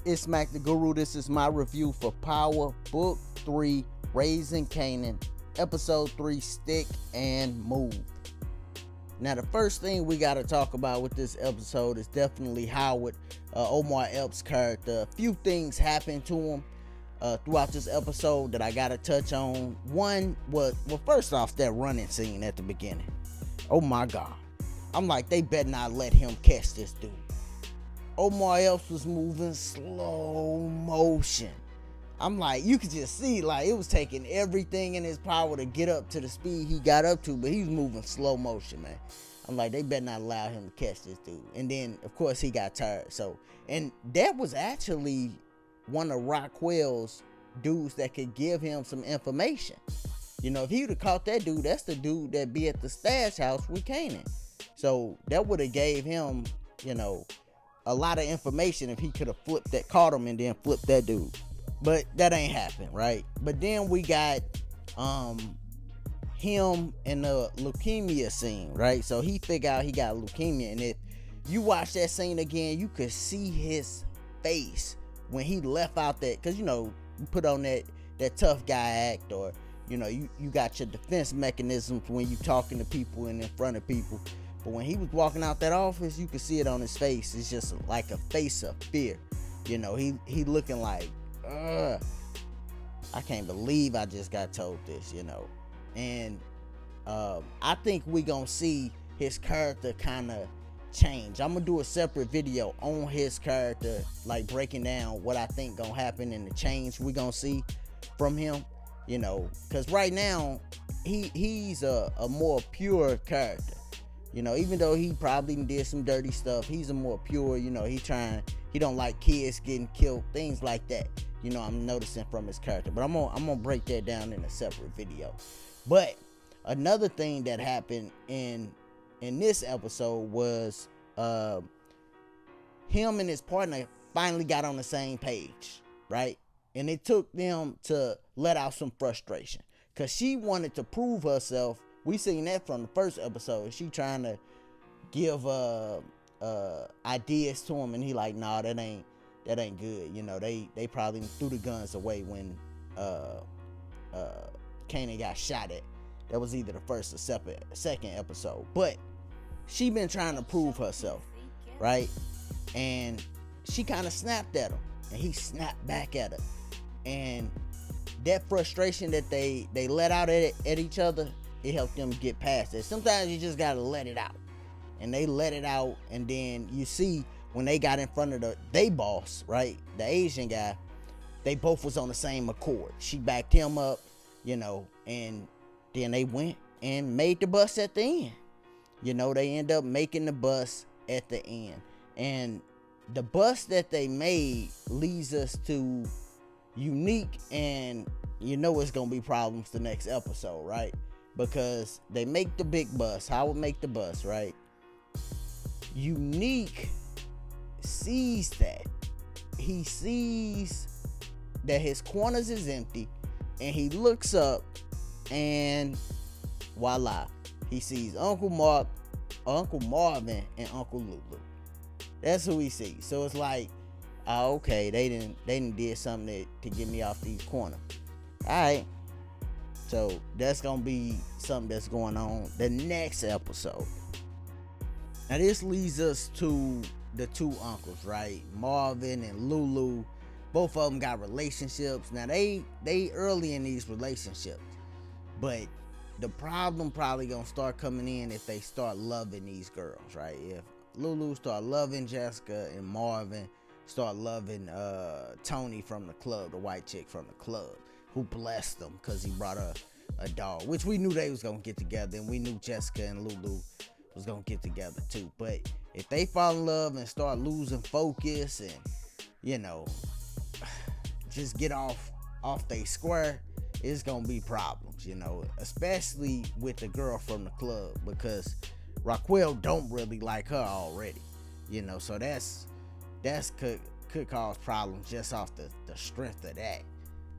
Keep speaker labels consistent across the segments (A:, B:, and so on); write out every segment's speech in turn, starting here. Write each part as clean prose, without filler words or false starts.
A: It's Mac the Guru. This is my review for Power Book 3, Raising Kanan, Episode 3, Stick and Move. Now, the first thing we got to talk about with this episode is definitely Howard, Omar Epps' character. A few things happened to him throughout this episode that I got to touch on. One was, well, first off, that running scene at the beginning. Oh my God. I'm like, they better not let him catch this dude. Omar Epps was moving slow motion. I'm like, you could just see, like, it was taking everything in his power to get up to the speed he got up to, but he was moving slow motion, man. I'm like, they better not allow him to catch this dude. And then, of course, he got tired. So, and that was actually one of Rockwell's dudes that could give him some information. You know, if he would have caught that dude, that's the dude that be at the stash house with Kanan. So that would have gave him, you know, a lot of information if he could have caught him and then flipped that dude. But that ain't happened, right? But then we got him in the leukemia scene, right? So he figured out he got leukemia, and if you watch that scene again, you could see his face when he left out that, because, you know, you put on that tough guy act, or, you know, you got your defense mechanisms when you talking to people and in front of people. But when he was walking out that office, you could see it on his face. It's just like a face of fear. You know, he looking like, I can't believe I just got told this, you know. And I think we gonna see his character kind of change. I'm gonna do a separate video on his character, like breaking down what I think gonna happen and the change we gonna see from him, you know. Because right now, he's a more pure character. You know, even though he probably did some dirty stuff, he's a more pure, you know, he don't like kids getting killed, things like that. You know, I'm noticing from his character. But I'm gonna break that down in a separate video. But another thing that happened in this episode was him and his partner finally got on the same page, right? And it took them to let out some frustration. Cause she wanted to prove herself. We seen that from the first episode. She trying to give ideas to him, and he like, nah, that ain't good. You know, they probably threw the guns away when Kanan got shot at. That was either the first or second episode. But she been trying to prove herself, right? And she kind of snapped at him, and he snapped back at her. And that frustration that they let out at each other, it helped them get past it. Sometimes you just gotta let it out. And they let it out, and then you see when they got in front of they boss, right? The Asian guy, they both was on the same accord. She backed him up, you know, and then they went and made the bus at the end. You know, they end up making the bus at the end. And the bus that they made leads us to Unique, and you know it's gonna be problems the next episode, right? Because they make the big bus. Howard make the bus, right? Unique sees that. He sees that his corners is empty, and he looks up, and voila, he sees Uncle Marvin, and Uncle Lulu. That's who he sees. So it's like, oh, okay, they didn't did something to get me off these corners. All right. So that's gonna be something that's going on the next episode. Now this leads us to the two uncles, right? Marvin and Lulu. Both of them got relationships. Now they early in these relationships, but the problem probably gonna start coming in if they start loving these girls, right? If Lulu start loving Jessica and Marvin start loving Tony from the club, the white chick from the club, who blessed them because he brought a dog, which we knew they was gonna get together, and we knew Jessica and Lulu was gonna get together too. But if they fall in love and start losing focus and, you know, just get off they square, it's gonna be problems, you know, especially with the girl from the club, because Rockwell don't really like her already, you know. So that's could cause problems just off the strength of that.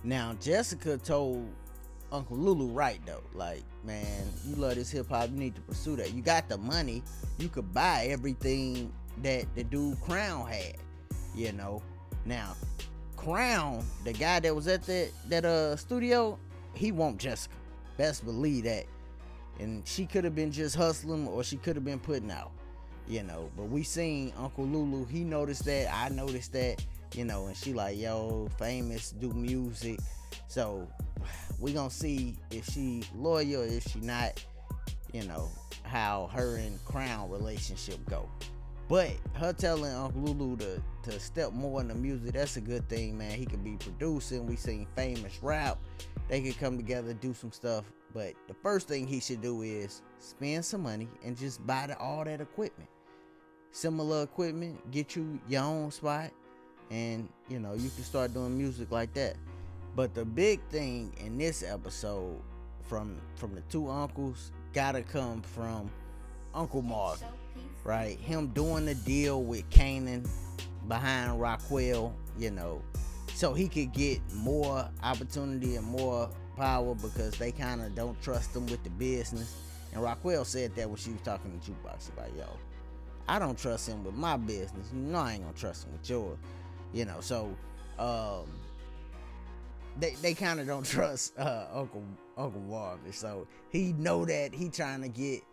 A: Now, Jessica told Uncle Lulu right though, like, man, you love this hip hop, you need to pursue that. You got the money, you could buy everything that the dude Crown had, you know. Now, Crown, the guy that was at that studio, he want Jessica. Best believe that. And she could have been just hustling, or she could have been putting out, But we seen Uncle Lulu. He noticed that. I noticed that, And she like, yo, famous, do music. So we gonna see if she loyal, if she not. How her and Crown relationship go. But her telling Uncle Lulu to step more into music, that's a good thing, man. He could be producing. We seen famous rap. They could come together, do some stuff. But the first thing he should do is spend some money and just buy all that equipment. Similar equipment, get you your own spot, and you can start doing music like that. But the big thing in this episode from the two uncles gotta come from Uncle Marvin, right? Him doing the deal with Kanan behind Rockwell, so he could get more opportunity and more power, because they kind of don't trust him with the business. And Rockwell said that when she was talking to Jukebox, like, yo, I don't trust him with my business. I ain't gonna trust him with yours. So they kind of don't trust Uncle Marvin. So he know that he trying to get,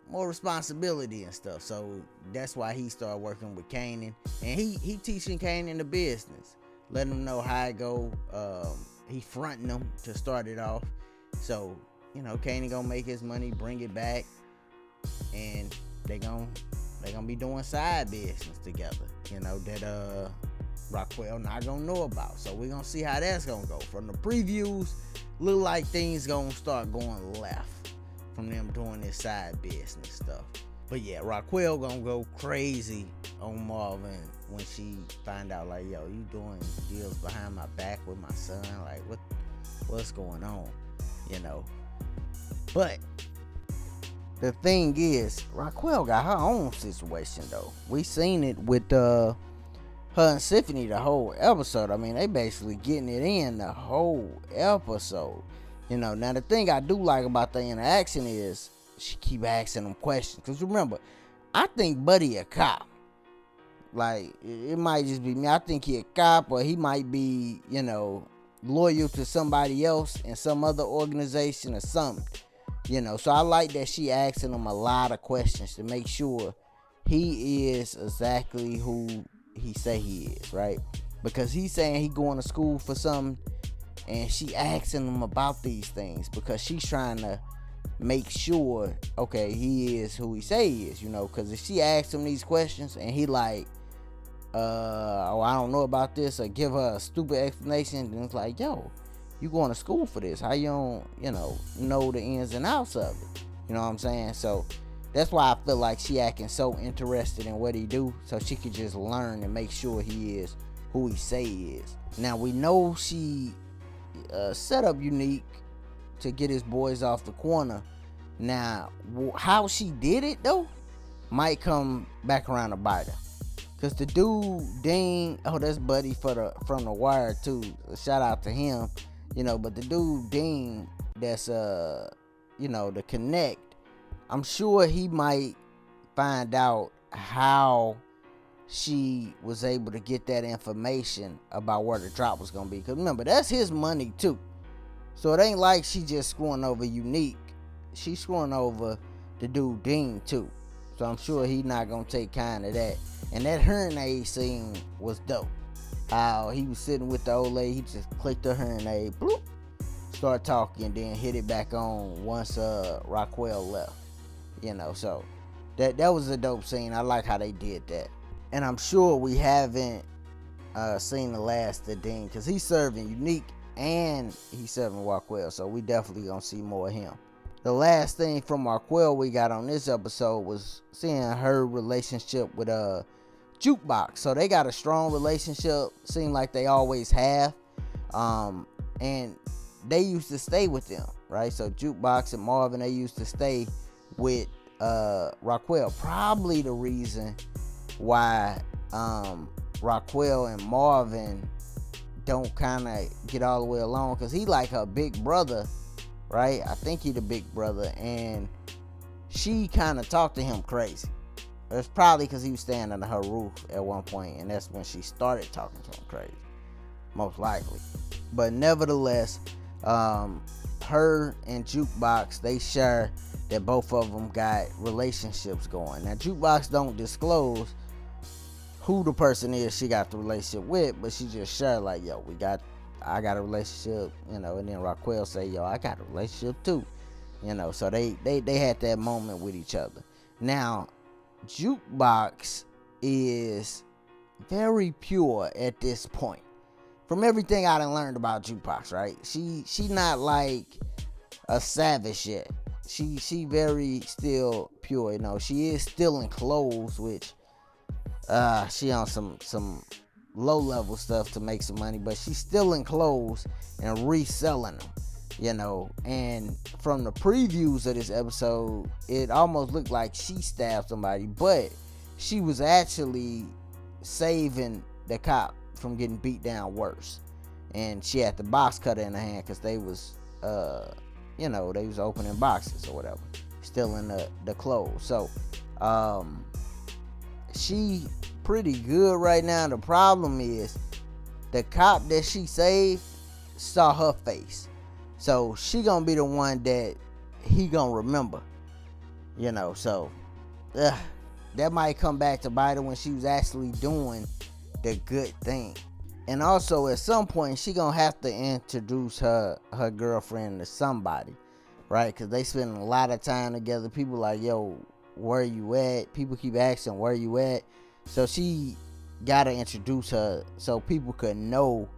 A: more responsibility and stuff. So that's why he started working with Kanan, and he teaching Kanan the business, letting him know how it go. He fronting them to start it off. So, Kanan gonna make his money, bring it back, and they gonna be doing side business together, that Rockwell not gonna know about. So we gonna see how that's gonna go. From the previews, look like things gonna start going left from them doing this side business stuff. But yeah, Rockwell gonna go crazy on Marvin when she find out, like, yo, you doing deals behind my back with my son. Like, what's going on? But the thing is, Rockwell got her own situation though. We seen it with her and Symphony the whole episode. I mean, they basically getting it in the whole episode. Now the thing I do like about the interaction is she keep asking them questions. Cause remember, I think Buddy a cop. Like, it might just be me. I think he a cop, or he might be, loyal to somebody else in some other organization or something. So I like that she asking him a lot of questions to make sure he is exactly who he say he is, right? Because he's saying he going to school for something, and she asking him about these things because she's trying to make sure, okay, he is who he say he is, because if she asks him these questions and he like, I don't know about this, or give her a stupid explanation, then it's like, yo, you going to school for this? How you don't, know the ins and outs of it? You know what I'm saying? So that's why I feel like she acting so interested in what he do, so she could just learn and make sure he is who he say he is. Now we know she set up Unique to get his boys off the corner. Now how she did it though might come back around to bite her. Cause the dude Dean, that's Buddy from the Wire too. Shout out to him, But the dude Dean, that's the Connect. I'm sure he might find out how she was able to get that information about where the drop was gonna be. Cause remember, that's his money too. So it ain't like she just screwing over Unique. She's screwing over the dude Dean too. So I'm sure he not gonna take kind of that. And that hearing aid scene was dope. How he was sitting with the old lady, he just clicked the hearing aid, bloop, start talking, then hit it back on once Rockwell left. So that was a dope scene. I like how they did that. And I'm sure we haven't seen the last of Dean, because he's serving Unique and he's serving Rockwell. So we definitely gonna see more of him. The last thing from Rockwell we got on this episode was seeing her relationship with Jukebox. So they got a strong relationship, seem like they always have. And they used to stay with them, right? So Jukebox and Marvin, they used to stay with Rockwell. Probably the reason why Rockwell and Marvin don't kind of get all the way along, because he like her big brother, right? I think he the big brother, and she kind of talked to him crazy. It's probably because he was staying under her roof at one point, and that's when she started talking to him crazy, most likely. But nevertheless, her and Jukebox, they share that both of them got relationships going. Now, Jukebox don't disclose who the person is she got the relationship with, but she just share like, yo, I got a relationship, and then Rockwell say, yo, I got a relationship too, so they had that moment with each other. Now, Jukebox is very pure at this point. From everything I done learned about Jukebox, right? She not like a savage yet. She very still pure, She is still in clothes, which she on some low level stuff to make some money, but she's still in clothes and reselling them, And from the previews of this episode, it almost looked like she stabbed somebody, but she was actually saving the cop from getting beat down worse. And she had the box cutter in her hand because they was they was opening boxes or whatever, still in the clothes. So she pretty good right now. The problem is the cop that she saved saw her face, so she gonna be the one that he gonna remember, so that might come back to bite her when she was actually doing the good thing. And also at some point she gonna have to introduce her girlfriend to somebody, right? Because they spend a lot of time together. People like, yo, where you at? People keep asking, where you at? So she gotta introduce her so people could know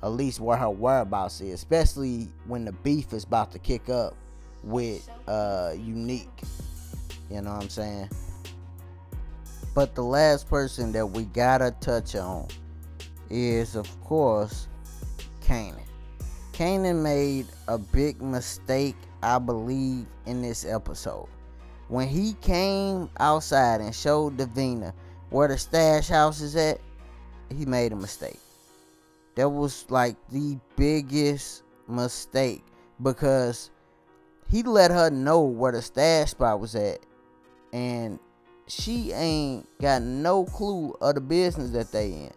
A: at least where her whereabouts is, especially when the beef is about to kick up with Unique. You know what I'm saying? But the last person that we gotta touch on is, of course, Kanan. Kanan made a big mistake, I believe, in this episode. When he came outside and showed Davina where the stash house is at, he made a mistake. That was like the biggest mistake, because he let her know where the stash spot was at, and she ain't got no clue of the business that they in.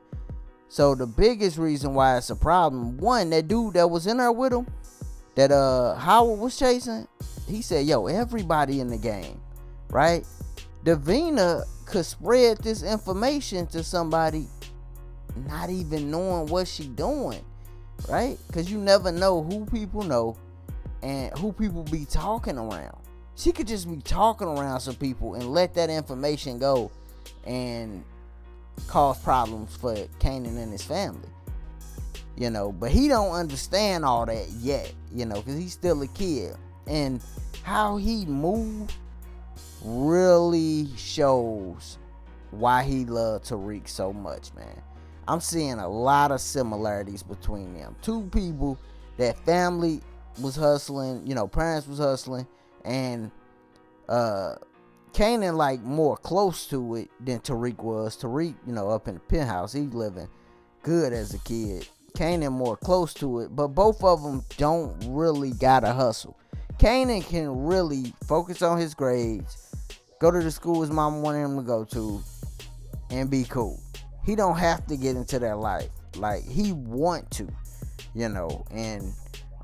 A: So the biggest reason why it's a problem, one, that dude that was in there with him, that Howard was chasing, he said, yo, everybody in the game, right? Davina could spread this information to somebody not even knowing what she doing, right? Because you never know who people know and who people be talking around. She could just be talking around some people and let that information go and cause problems for Kanan and his family, but he don't understand all that yet, because he's still a kid. And how he moved really shows why he loved Tariq so much, man. I'm seeing a lot of similarities between them. Two people that family was hustling, parents was hustling, and Kanan like more close to it than Tariq was. Tariq, up in the penthouse, he's living good as a kid. Kanan more close to it, but both of them don't really gotta hustle. Kanan can really focus on his grades, go to the school his mama wanted him to go to, and be cool. He don't have to get into that life like he want to, and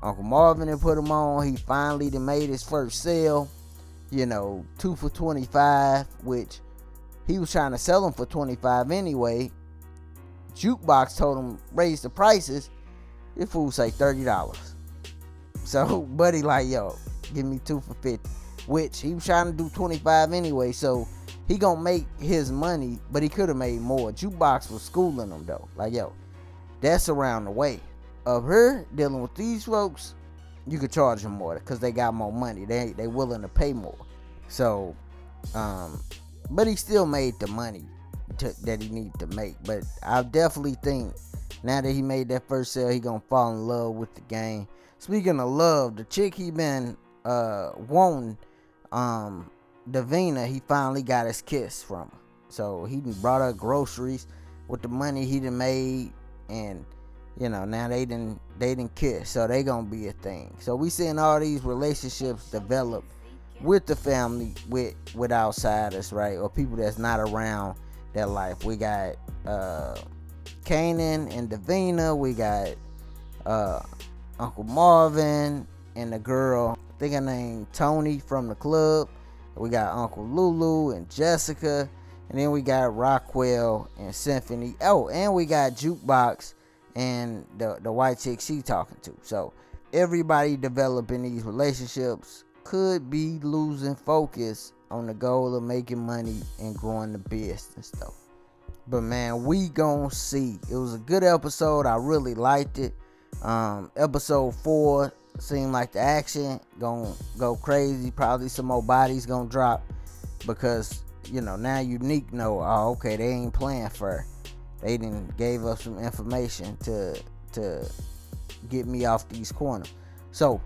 A: Uncle Marvin had put him on. He finally made his first sale, 2 for $25, which he was trying to sell them for $25 anyway. Jukebox told him raise the prices. This fool say $30. So buddy like, yo, give me 2 for $50, which he was trying to do $25 anyway, so he gonna make his money, but he could have made more. Jukebox was schooling him though, like, yo, that's around the way of her dealing with these folks. You could charge them more because they got more money. They willing to pay more. So but he still made the money that he needed to make. But I definitely think now that he made that first sale, he gonna fall in love with the game. Speaking of love, the chick he been wanting, Davina, he finally got his kiss from her. So he brought her groceries with the money he done made, and now they didn't kiss, so they gonna be a thing. So we seeing all these relationships develop with the family, with outsiders, right, or people that's not around their life. We got Kanan and Davina. We got Uncle Marvin and the girl, I think her name Tony from the club. We got Uncle Lulu and Jessica, and then we got Rockwell and Symphony. Oh, and we got Jukebox and the white chick she talking to. So everybody developing these relationships could be losing focus on the goal of making money and growing the business though. But man, we gonna see. It was a good episode. I really liked it. Episode 4 seemed like the action gonna go crazy. Probably some more bodies gonna drop because now Unique know, oh, okay, they ain't playing fair. They didn't gave us some information to get me off these corners. So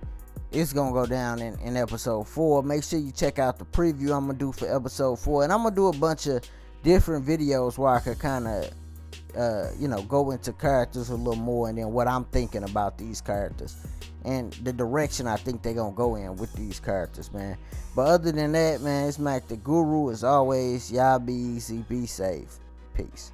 A: it's gonna go down in episode 4. Make sure you check out the preview I'm gonna do for episode 4, and I'm gonna do a bunch of different videos where I could kind of go into characters a little more, and then what I'm thinking about these characters and the direction I think they're gonna go in with these characters, man. But other than that, man, it's Mac the Guru. As always, y'all be easy, be safe, peace.